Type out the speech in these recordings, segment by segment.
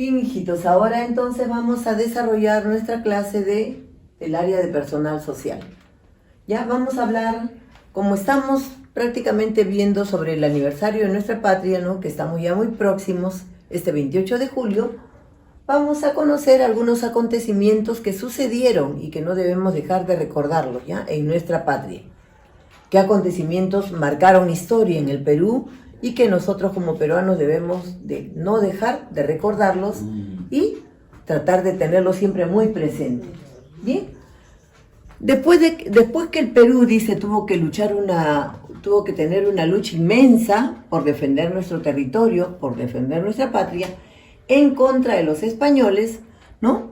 Bien, hijitos, ahora entonces vamos a desarrollar nuestra clase del área de personal social. Ya vamos a hablar, como estamos prácticamente viendo sobre el aniversario de nuestra patria, ¿no? Que estamos ya muy próximos, este 28 de julio, vamos a conocer algunos acontecimientos que sucedieron y que no debemos dejar de recordarlos, ¿ya? En nuestra patria. ¿Qué acontecimientos marcaron historia en el Perú y que nosotros como peruanos debemos de no dejar de recordarlos y tratar de tenerlos siempre muy presentes? Bien, después que el Perú, dice, tuvo que tener una lucha inmensa por defender nuestro territorio, por defender nuestra patria, en contra de los españoles, ¿no?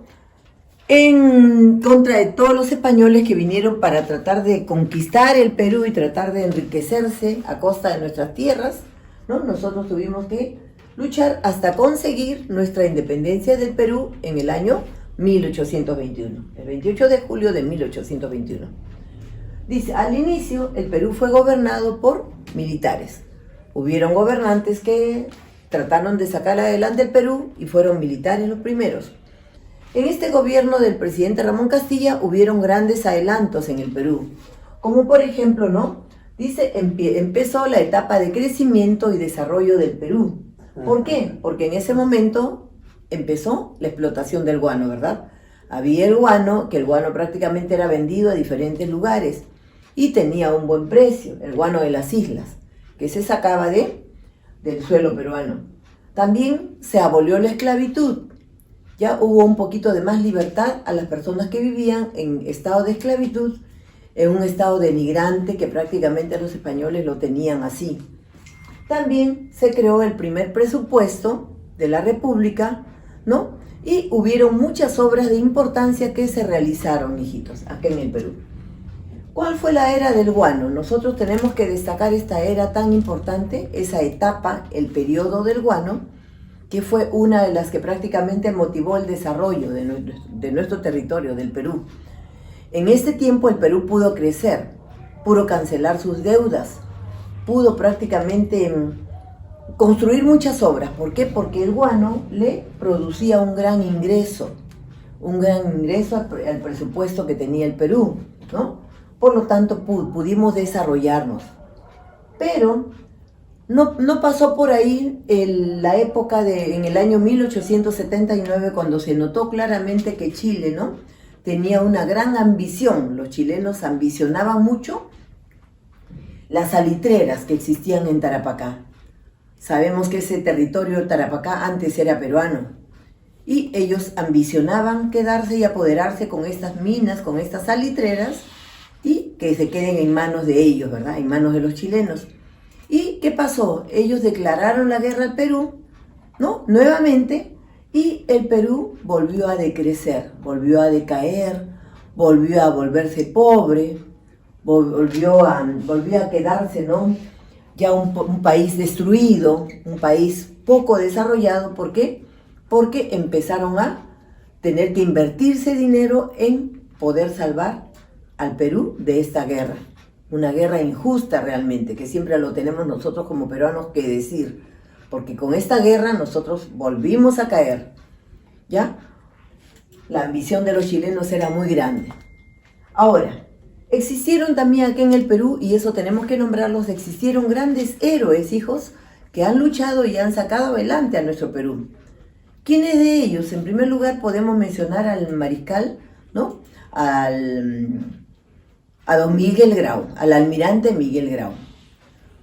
En contra de todos los españoles que vinieron para tratar de conquistar el Perú y tratar de enriquecerse a costa de nuestras tierras, ¿no? Nosotros tuvimos que luchar hasta conseguir nuestra independencia del Perú en el año 1821, el 28 de julio de 1821. Dice, al inicio el Perú fue gobernado por militares. Hubieron gobernantes que trataron de sacar adelante el Perú y fueron militares los primeros. En este gobierno del presidente Ramón Castilla hubieron grandes adelantos en el Perú, como por ejemplo, ¿no? Dice, empezó la etapa de crecimiento y desarrollo del Perú. ¿Por qué? Porque en ese momento empezó la explotación del guano, ¿verdad? Había el guano, que el guano prácticamente era vendido a diferentes lugares y tenía un buen precio, el guano de las islas, que se sacaba del suelo peruano. También se abolió la esclavitud. Ya hubo un poquito de más libertad a las personas que vivían en estado de esclavitud, en un estado denigrante que prácticamente los españoles lo tenían así. También se creó el primer presupuesto de la República, ¿no? Y hubieron muchas obras de importancia que se realizaron, hijitos, acá en el Perú. ¿Cuál fue la era del guano? Nosotros tenemos que destacar esta era tan importante, esa etapa, el periodo del guano, que fue una de las que prácticamente motivó el desarrollo de nuestro territorio, del Perú. En este tiempo el Perú pudo crecer, pudo cancelar sus deudas, pudo prácticamente construir muchas obras. ¿Por qué? Porque el guano le producía un gran ingreso al presupuesto que tenía el Perú, ¿no? Por lo tanto, pudimos desarrollarnos. Pero no pasó por ahí la época en el año 1879, cuando se notó claramente que Chile, ¿no? Tenía una gran ambición. Los chilenos ambicionaban mucho las salitreras que existían en Tarapacá. Sabemos que ese territorio de Tarapacá antes era peruano. Y ellos ambicionaban quedarse y apoderarse con estas minas, con estas salitreras, y que se queden en manos de ellos, ¿verdad? En manos de los chilenos. ¿Y qué pasó? Ellos declararon la guerra al Perú, ¿no? Nuevamente, y el Perú volvió a decrecer, volvió a decaer, volvió a volverse pobre, volvió a quedarse, ¿no? Ya un país destruido, un país poco desarrollado. ¿Por qué? Porque empezaron a tener que invertirse dinero en poder salvar al Perú de esta guerra. Una guerra injusta realmente, que siempre lo tenemos nosotros como peruanos que decir, porque con esta guerra nosotros volvimos a caer, ¿ya? La ambición de los chilenos era muy grande. Ahora, existieron también aquí en el Perú, y eso tenemos que nombrarlos, existieron grandes héroes, hijos, que han luchado y han sacado adelante a nuestro Perú. ¿Quiénes de ellos? En primer lugar podemos mencionar al mariscal, ¿no? A don Miguel Grau, al almirante Miguel Grau,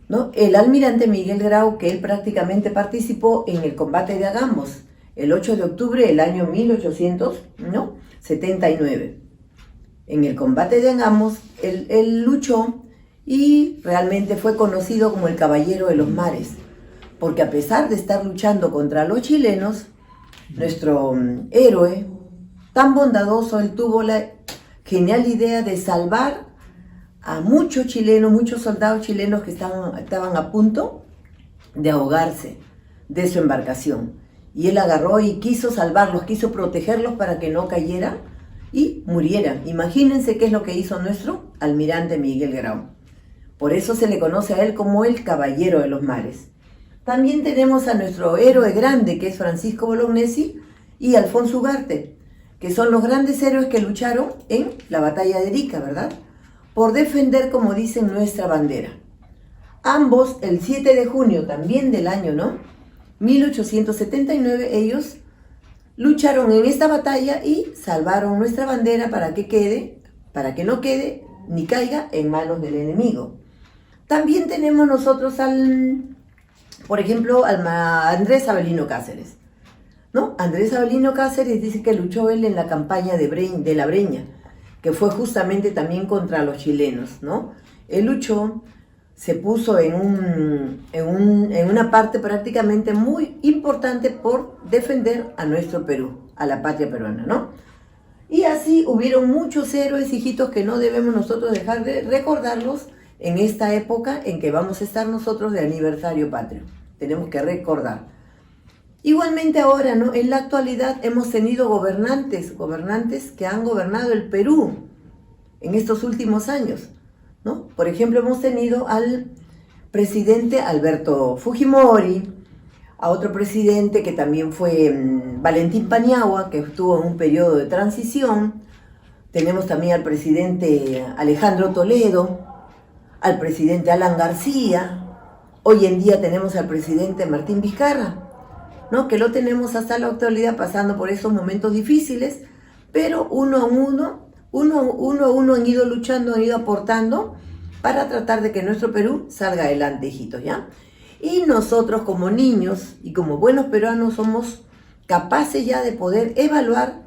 ¿no? El almirante Miguel Grau, que él prácticamente participó en el combate de Agamos, el 8 de octubre del año 1879. En el combate de Agamos, él luchó y realmente fue conocido como el Caballero de los Mares, porque a pesar de estar luchando contra los chilenos, nuestro héroe, tan bondadoso, él tuvo la genial idea de salvar a muchos chilenos, muchos soldados chilenos que estaban a punto de ahogarse de su embarcación. Y él agarró y quiso salvarlos, quiso protegerlos para que no cayeran y murieran. Imagínense qué es lo que hizo nuestro almirante Miguel Grau. Por eso se le conoce a él como el Caballero de los Mares. También tenemos a nuestro héroe grande, que es Francisco Bolognesi y Alfonso Ugarte, que son los grandes héroes que lucharon en la batalla de Arica, ¿verdad? Por defender, como dicen, nuestra bandera. Ambos, el 7 de junio también del año, 1879, ellos lucharon en esta batalla y salvaron nuestra bandera para que no quede ni caiga en manos del enemigo. También tenemos nosotros por ejemplo, a Andrés Avelino Cáceres, ¿no? Andrés Avelino Cáceres dice que luchó él en la campaña de la Breña, que fue justamente también contra los chilenos, ¿no? Él luchó, se puso en una parte prácticamente muy importante por defender a nuestro Perú, a la patria peruana, ¿no? Y así hubieron muchos héroes, hijitos, que no debemos nosotros dejar de recordarlos en esta época en que vamos a estar nosotros de aniversario patrio. Tenemos que recordar. Igualmente ahora, ¿no? En la actualidad hemos tenido gobernantes que han gobernado el Perú en estos últimos años, ¿no? Por ejemplo, hemos tenido al presidente Alberto Fujimori, a otro presidente que también fue Valentín Paniagua, que estuvo en un periodo de transición. Tenemos también al presidente Alejandro Toledo, al presidente Alan García. Hoy en día tenemos al presidente Martín Vizcarra, ¿no? Que lo tenemos hasta la actualidad pasando por esos momentos difíciles, pero uno a uno han ido luchando, han ido aportando para tratar de que nuestro Perú salga adelante, hijitos, ¿ya? Y nosotros como niños y como buenos peruanos somos capaces ya de poder evaluar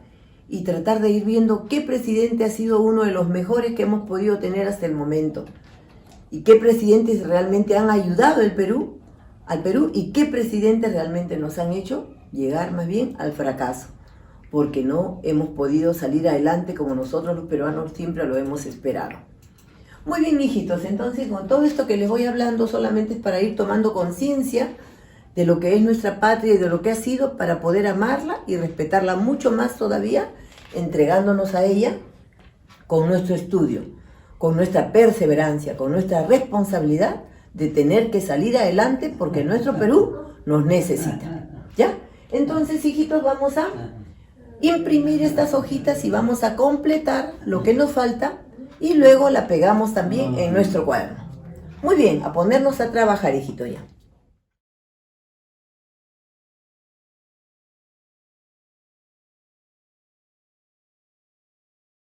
y tratar de ir viendo qué presidente ha sido uno de los mejores que hemos podido tener hasta el momento. Y qué presidentes realmente han ayudado al Perú y qué presidentes realmente nos han hecho llegar más bien al fracaso, porque no hemos podido salir adelante como nosotros los peruanos siempre lo hemos esperado. Muy bien, hijitos, entonces con todo esto que les voy hablando solamente es para ir tomando conciencia de lo que es nuestra patria y de lo que ha sido, para poder amarla y respetarla mucho más todavía, entregándonos a ella con nuestro estudio, con nuestra perseverancia, con nuestra responsabilidad de tener que salir adelante porque nuestro Perú nos necesita, ¿ya? Entonces, hijitos, vamos a imprimir estas hojitas y vamos a completar lo que nos falta y luego la pegamos también en nuestro cuaderno. Muy bien, a ponernos a trabajar, hijito, ya.